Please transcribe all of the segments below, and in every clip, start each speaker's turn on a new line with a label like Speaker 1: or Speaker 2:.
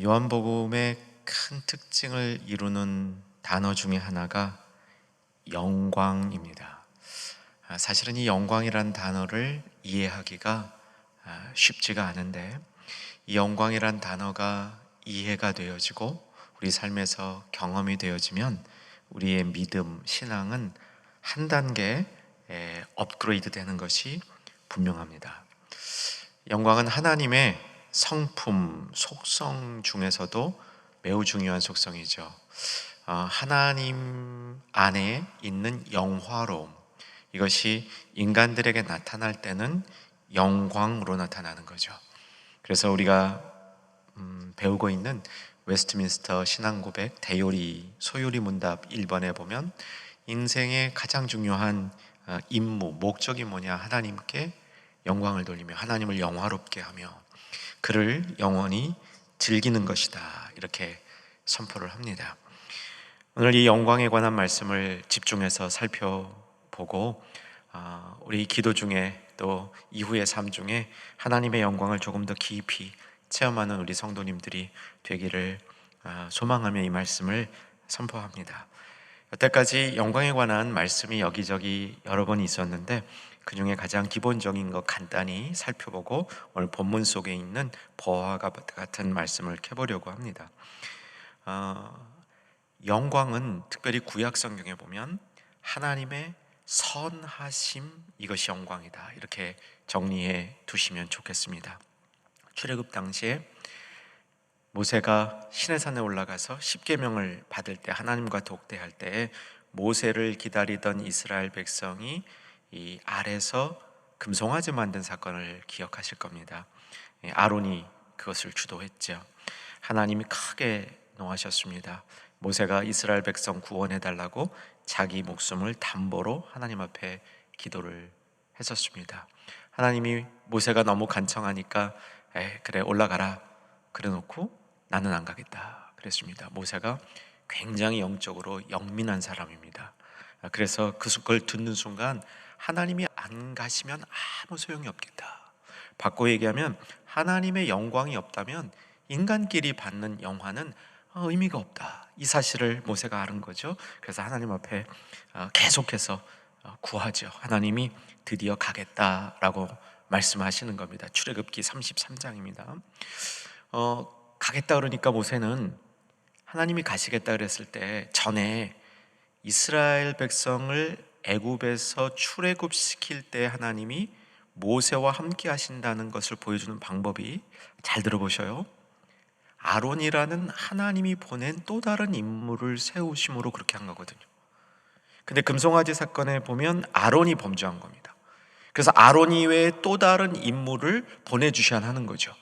Speaker 1: 요한복음의 큰 특징을 이루는 단어 중에 하나가 영광입니다. 사실은 이 영광이란 단어를 이해하기가 쉽지가 않은데, 이 영광이란 단어가 이해가 되어지고 우리 삶에서 경험이 되어지면 우리의 믿음, 신앙은 한 단계 업그레이드 되는 것이 분명합니다. 영광은 하나님의 성품, 속성 중에서도 매우 중요한 속성이죠. 하나님 안에 있는 영화로움, 이것이 인간들에게 나타날 때는 영광으로 나타나는 거죠. 그래서 우리가 배우고 있는 웨스트민스터 신앙고백 대요리 소요리 문답 1번에 보면 인생의 가장 중요한 임무, 목적이 뭐냐? 하나님께 영광을 돌리며 하나님을 영화롭게 하며 그를 영원히 즐기는 것이다, 이렇게 선포를 합니다. 오늘 이 영광에 관한 말씀을 집중해서 살펴보고 우리 기도 중에 또 이후의 삶 중에 하나님의 영광을 조금 더 깊이 체험하는 우리 성도님들이 되기를 소망하며 이 말씀을 선포합니다. 여태까지 영광에 관한 말씀이 여기저기 여러 번 있었는데 그 중에 가장 기본적인 것 간단히 살펴보고 오늘 본문 속에 있는 보화와 같은 말씀을 켜보려고 합니다. 영광은 특별히 구약 성경에 보면 하나님의 선하심, 이것이 영광이다, 이렇게 정리해 두시면 좋겠습니다. 출애굽 당시에 모세가 시내산에 올라가서 십계명을 받을 때, 하나님과 독대할 때 모세를 기다리던 이스라엘 백성이 이 아래서 금송아지 만든 사건을 기억하실 겁니다. 아론이 그것을 주도했죠. 하나님이 크게 노하셨습니다. 모세가 이스라엘 백성 구원해 달라고 자기 목숨을 담보로 하나님 앞에 기도를 했었습니다. 하나님이 모세가 너무 간청하니까 그래 올라가라 그래 놓고 나는 안 가겠다 그랬습니다. 모세가 굉장히 영적으로 영민한 사람입니다. 그래서 그걸 듣는 순간 하나님이 안 가시면 아무 소용이 없겠다. 바꿔 얘기하면 하나님의 영광이 없다면 인간끼리 받는 영화는 의미가 없다, 이 사실을 모세가 아는 거죠. 그래서 하나님 앞에 계속해서 구하죠. 하나님이 드디어 가겠다라고 말씀하시는 겁니다. 출애굽기 33장입니다. 가겠다 그러니까 모세는 하나님이 가시겠다 그랬을 때 전에 이스라엘 백성을 애굽에서 출애굽시킬 때 하나님이 모세와 함께 하신다는 것을 보여주는 방법이, 잘 들어보셔요, 아론이라는 하나님이 보낸 또 다른 인물을 세우심으로 그렇게 한 거거든요. 근데 금송아지 사건에 보면 아론이 범죄한 겁니다. 그래서 아론 이외에 또 다른 인물을 보내주셔야 하는 거죠.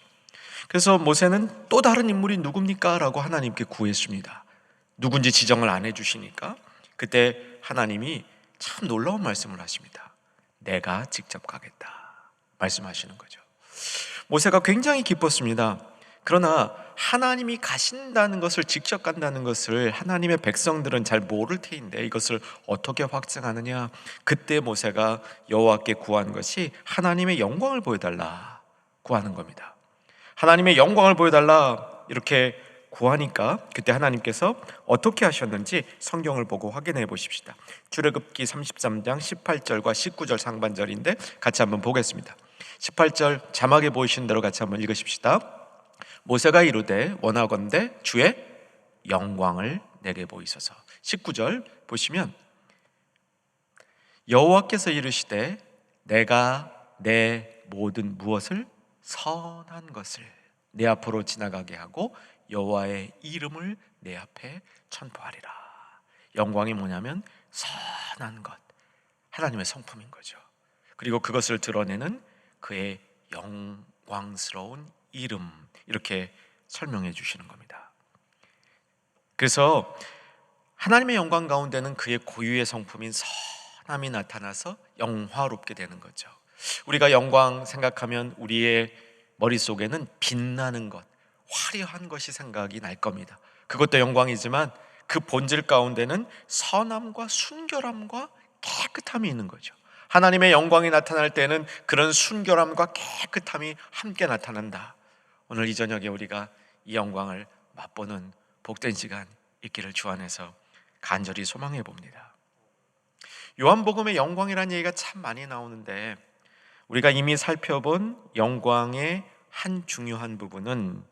Speaker 1: 그래서 모세는 또 다른 인물이 누굽니까? 라고 하나님께 구했습니다. 누군지 지정을 안 해주시니까 그때 하나님이 참 놀라운 말씀을 하십니다. 내가 직접 가겠다 말씀하시는 거죠. 모세가 굉장히 기뻤습니다. 그러나 하나님이 가신다는 것을, 직접 간다는 것을 하나님의 백성들은 잘 모를 테인데 이것을 어떻게 확증하느냐? 그때 모세가 여호와께 구한 것이 하나님의 영광을 보여달라 구하는 겁니다. 하나님의 영광을 보여달라 이렇게 구하니까 그때 하나님께서 어떻게 하셨는지 성경을 보고 확인해 보십시다. 출애굽기 33장 18절과 19절 상반절인데 같이 한번 보겠습니다. 18절 자막에 보이신 대로 같이 한번 읽으십시다. 모세가 이르되 원하건대 주의 영광을 내게 보이소서. 19절 보시면 여호와께서 이르시되 내가 내 모든 무엇을 선한 것을 내 앞으로 지나가게 하고 여호와의 이름을 내 앞에 선포하리라. 영광이 뭐냐면 선한 것, 하나님의 성품인 거죠. 그리고 그것을 드러내는 그의 영광스러운 이름, 이렇게 설명해 주시는 겁니다. 그래서 하나님의 영광 가운데는 그의 고유의 성품인 선함이 나타나서 영화롭게 되는 거죠. 우리가 영광 생각하면 우리의 머릿속에는 빛나는 것, 화려한 것이 생각이 날 겁니다. 그것도 영광이지만 그 본질 가운데는 선함과 순결함과 깨끗함이 있는 거죠. 하나님의 영광이 나타날 때는 그런 순결함과 깨끗함이 함께 나타난다. 오늘 이 저녁에 우리가 이 영광을 맛보는 복된 시간 있기를 주 안에서 간절히 소망해 봅니다. 요한복음에 영광이라는 얘기가 참 많이 나오는데 우리가 이미 살펴본 영광의 한 중요한 부분은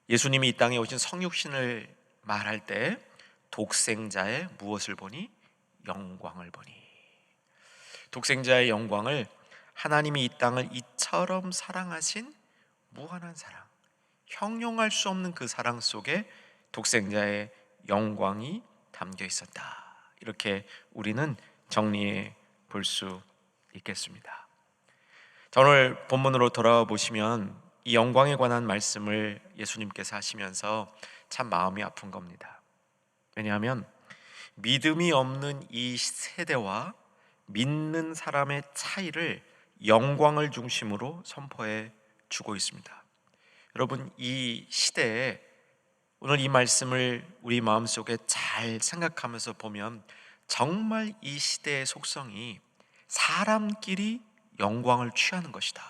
Speaker 1: 예수님이 이 땅에 오신 성육신을 말할 때 독생자의 무엇을 보니? 영광을 보니. 독생자의 영광을 하나님이 이 땅을 이처럼 사랑하신 무한한 사랑, 형용할 수 없는 그 사랑 속에 독생자의 영광이 담겨 있었다. 이렇게 우리는 정리해 볼 수 있겠습니다. 자, 오늘 본문으로 돌아와 보시면 이 영광에 관한 말씀을 예수님께서 하시면서 참 마음이 아픈 겁니다. 왜냐하면 믿음이 없는 이 세대와 믿는 사람의 차이를 영광을 중심으로 선포해 주고 있습니다. 여러분, 이 시대에 오늘 이 말씀을 우리 마음속에 잘 생각하면서 보면 정말 이 시대의 속성이 사람끼리 영광을 취하는 것이다.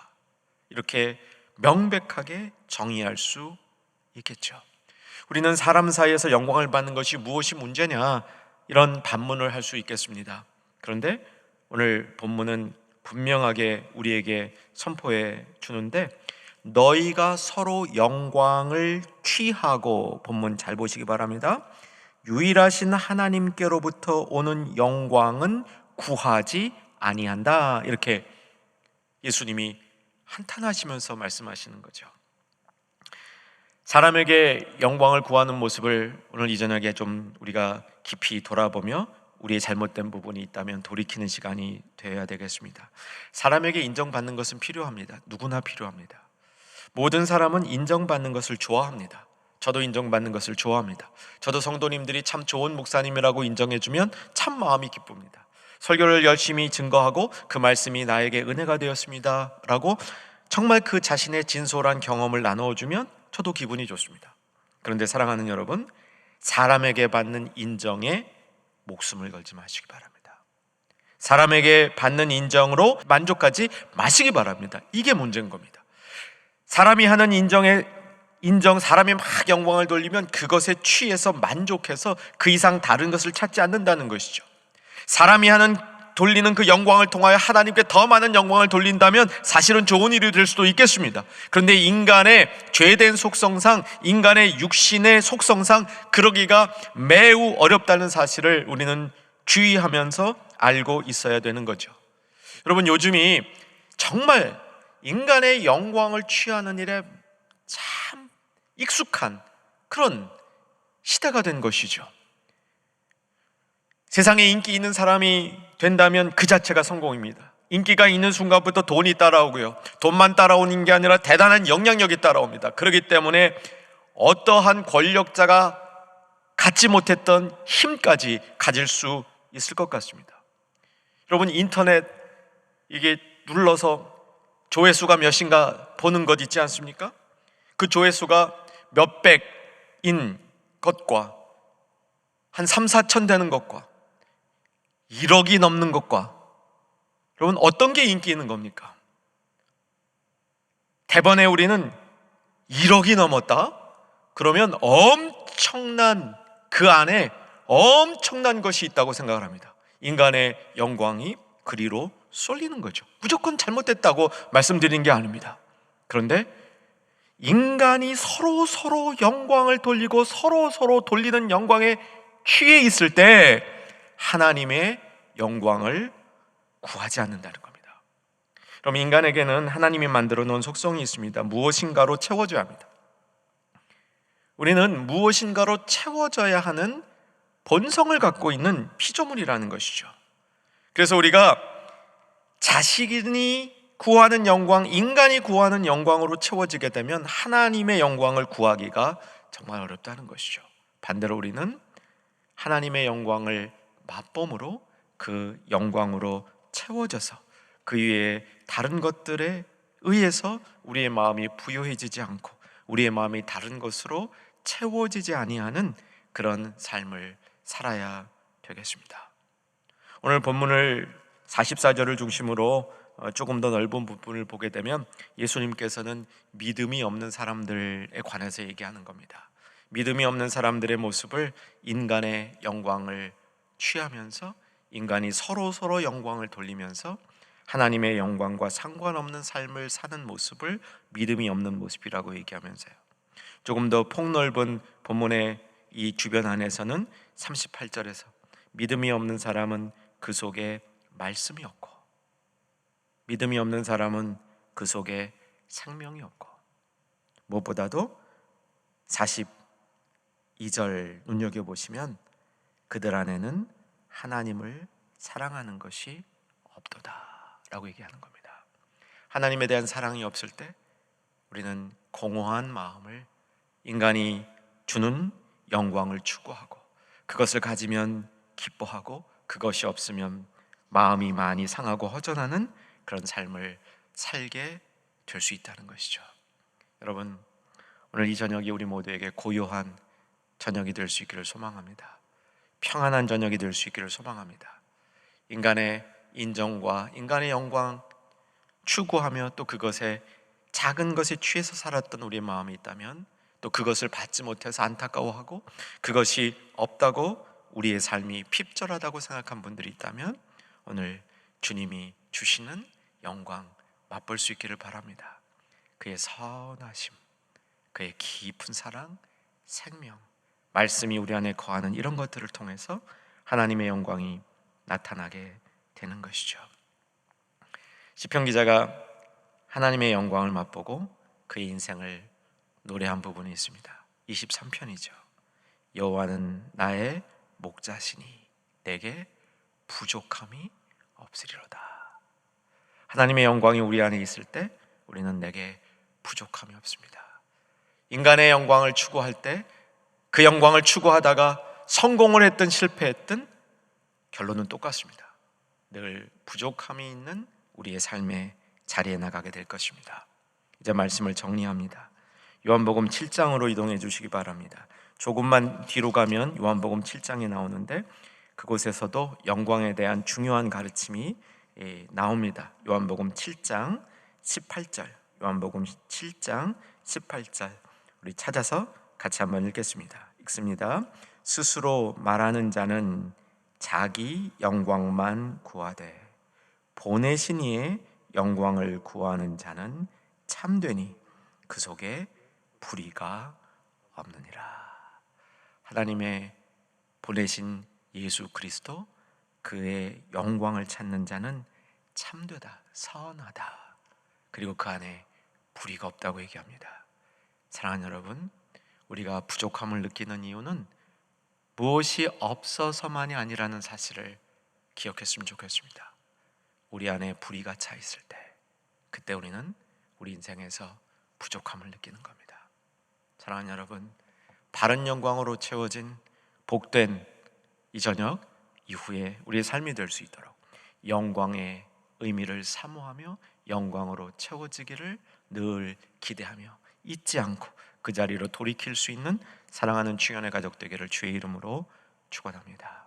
Speaker 1: 이렇게 명백하게 정의할 수 있겠죠. 우리는 사람 사이에서 영광을 받는 것이 무엇이 문제냐, 이런 반문을 할 수 있겠습니다. 그런데 오늘 본문은 분명하게 우리에게 선포해 주는데 너희가 서로 영광을 취하고, 본문 잘 보시기 바랍니다. 유일하신 하나님께로부터 오는 영광은 구하지 아니한다. 이렇게 예수님이 한탄하시면서 말씀하시는 거죠. 사람에게 영광을 구하는 모습을 오늘 이 저녁에 좀 우리가 깊이 돌아보며 우리의 잘못된 부분이 있다면 돌이키는 시간이 되어야 되겠습니다. 사람에게 인정받는 것은 필요합니다. 누구나 필요합니다. 모든 사람은 인정받는 것을 좋아합니다. 저도 인정받는 것을 좋아합니다. 저도 성도님들이 참 좋은 목사님이라고 인정해주면 참 마음이 기쁩니다. 설교를 열심히 증거하고 그 말씀이 나에게 은혜가 되었습니다 라고 정말 그 자신의 진솔한 경험을 나누어주면 저도 기분이 좋습니다. 그런데 사랑하는 여러분, 사람에게 받는 인정에 목숨을 걸지 마시기 바랍니다. 사람에게 받는 인정으로 만족하지 마시기 바랍니다. 이게 문제인 겁니다. 사람이 하는 사람이 막 영광을 돌리면 그것에 취해서 만족해서 그 이상 다른 것을 찾지 않는다는 것이죠. 사람이 돌리는 그 영광을 통하여 하나님께 더 많은 영광을 돌린다면 사실은 좋은 일이 될 수도 있겠습니다. 그런데 인간의 죄된 속성상, 인간의 육신의 속성상 그러기가 매우 어렵다는 사실을 우리는 주의하면서 알고 있어야 되는 거죠. 여러분, 요즘이 정말 인간의 영광을 취하는 일에 참 익숙한 그런 시대가 된 것이죠. 세상에 인기 있는 사람이 된다면 그 자체가 성공입니다. 인기가 있는 순간부터 돈이 따라오고요, 돈만 따라오는 게 아니라 대단한 영향력이 따라옵니다. 그렇기 때문에 어떠한 권력자가 갖지 못했던 힘까지 가질 수 있을 것 같습니다. 여러분, 인터넷 이게 눌러서 조회수가 몇인가 보는 것 있지 않습니까? 그 조회수가 몇백인 것과 한 3, 4천 되는 것과 1억이 넘는 것과, 여러분, 어떤 게 인기 있는 겁니까? 대번에 우리는 1억이 넘었다? 그러면 엄청난, 그 안에 엄청난 것이 있다고 생각을 합니다. 인간의 영광이 그리로 쏠리는 거죠. 무조건 잘못됐다고 말씀드린 게 아닙니다. 그런데 인간이 서로 영광을 돌리고 서로 돌리는 영광에 취해 있을 때 하나님의 영광을 구하지 않는다는 겁니다. 그럼 인간에게는 하나님이 만들어 놓은 속성이 있습니다. 무엇인가로 채워져야 합니다. 우리는 무엇인가로 채워져야 하는 본성을 갖고 있는 피조물이라는 것이죠. 그래서 우리가 자신이 구하는 영광, 인간이 구하는 영광으로 채워지게 되면 하나님의 영광을 구하기가 정말 어렵다는 것이죠. 반대로 우리는 하나님의 영광을 맛봄으로 그 영광으로 채워져서 그 위에 다른 것들에 의해서 우리의 마음이 부요해지지 않고 우리의 마음이 다른 것으로 채워지지 아니하는 그런 삶을 살아야 되겠습니다. 오늘 본문을 44절을 중심으로 조금 더 넓은 부분을 보게 되면 예수님께서는 믿음이 없는 사람들에 관해서 얘기하는 겁니다. 믿음이 없는 사람들의 모습을 인간의 영광을 취하면서 인간이 서로 영광을 돌리면서 하나님의 영광과 상관없는 삶을 사는 모습을 믿음이 없는 모습이라고 얘기하면서요. 조금 더 폭넓은 본문의 이 주변 안에서는 38절에서 믿음이 없는 사람은 그 속에 말씀이 없고 믿음이 없는 사람은 그 속에 생명이 없고 무엇보다도 42절 눈여겨보시면 그들 안에는 하나님을 사랑하는 것이 없도다 라고 얘기하는 겁니다. 하나님에 대한 사랑이 없을 때 우리는 공허한 마음을 인간이 주는 영광을 추구하고 그것을 가지면 기뻐하고 그것이 없으면 마음이 많이 상하고 허전하는 그런 삶을 살게 될 수 있다는 것이죠. 여러분, 오늘 이 저녁이 우리 모두에게 고요한 저녁이 될 수 있기를 소망합니다. 평안한 저녁이 될 수 있기를 소망합니다. 인간의 인정과 인간의 영광 추구하며 또 그것에 작은 것에 취해서 살았던 우리의 마음이 있다면 또 그것을 받지 못해서 안타까워하고 그것이 없다고 우리의 삶이 핍절하다고 생각한 분들이 있다면 오늘 주님이 주시는 영광 맛볼 수 있기를 바랍니다. 그의 선하심, 그의 깊은 사랑, 생명, 말씀이 우리 안에 거하는 이런 것들을 통해서 하나님의 영광이 나타나게 되는 것이죠. 시편 기자가 하나님의 영광을 맛보고 그의 인생을 노래한 부분이 있습니다. 23편이죠. 여호와는 나의 목자시니 내게 부족함이 없으리로다. 하나님의 영광이 우리 안에 있을 때 우리는 내게 부족함이 없습니다. 인간의 영광을 추구할 때 그 영광을 추구하다가 성공을 했든 실패했든 결론은 똑같습니다. 늘 부족함이 있는 우리의 삶의 자리에 나가게 될 것입니다. 이제 말씀을 정리합니다. 요한복음 7장으로 이동해 주시기 바랍니다. 조금만 뒤로 가면 요한복음 7장이 나오는데 그곳에서도 영광에 대한 중요한 가르침이 나옵니다. 요한복음 7장 18절, 요한복음 7장 18절 우리 찾아서 같이 한번 읽겠습니다. 읽습니다. 스스로 말하는 자는 자기 영광만 구하되 보내신 이의 영광을 구하는 자는 참되니 그 속에 불의가 없느니라. 하나님의 보내신 예수 그리스도 그의 영광을 찾는 자는 참되다, 선하다, 그리고 그 안에 불의가 없다고 얘기합니다. 사랑하는 여러분, 우리가 부족함을 느끼는 이유는 무엇이 없어서만이 아니라는 사실을 기억했으면 좋겠습니다. 우리 안에 불의가 차 있을 때 그때 우리는 우리 인생에서 부족함을 느끼는 겁니다. 사랑하는 여러분, 바른 영광으로 채워진 복된 이 저녁 이후에 우리의 삶이 될 수 있도록 영광의 의미를 사모하며 영광으로 채워지기를 늘 기대하며 잊지 않고 그 자리로 돌이킬 수 있는 사랑하는 주연의 가족 되기를 주의 이름으로 축원합니다.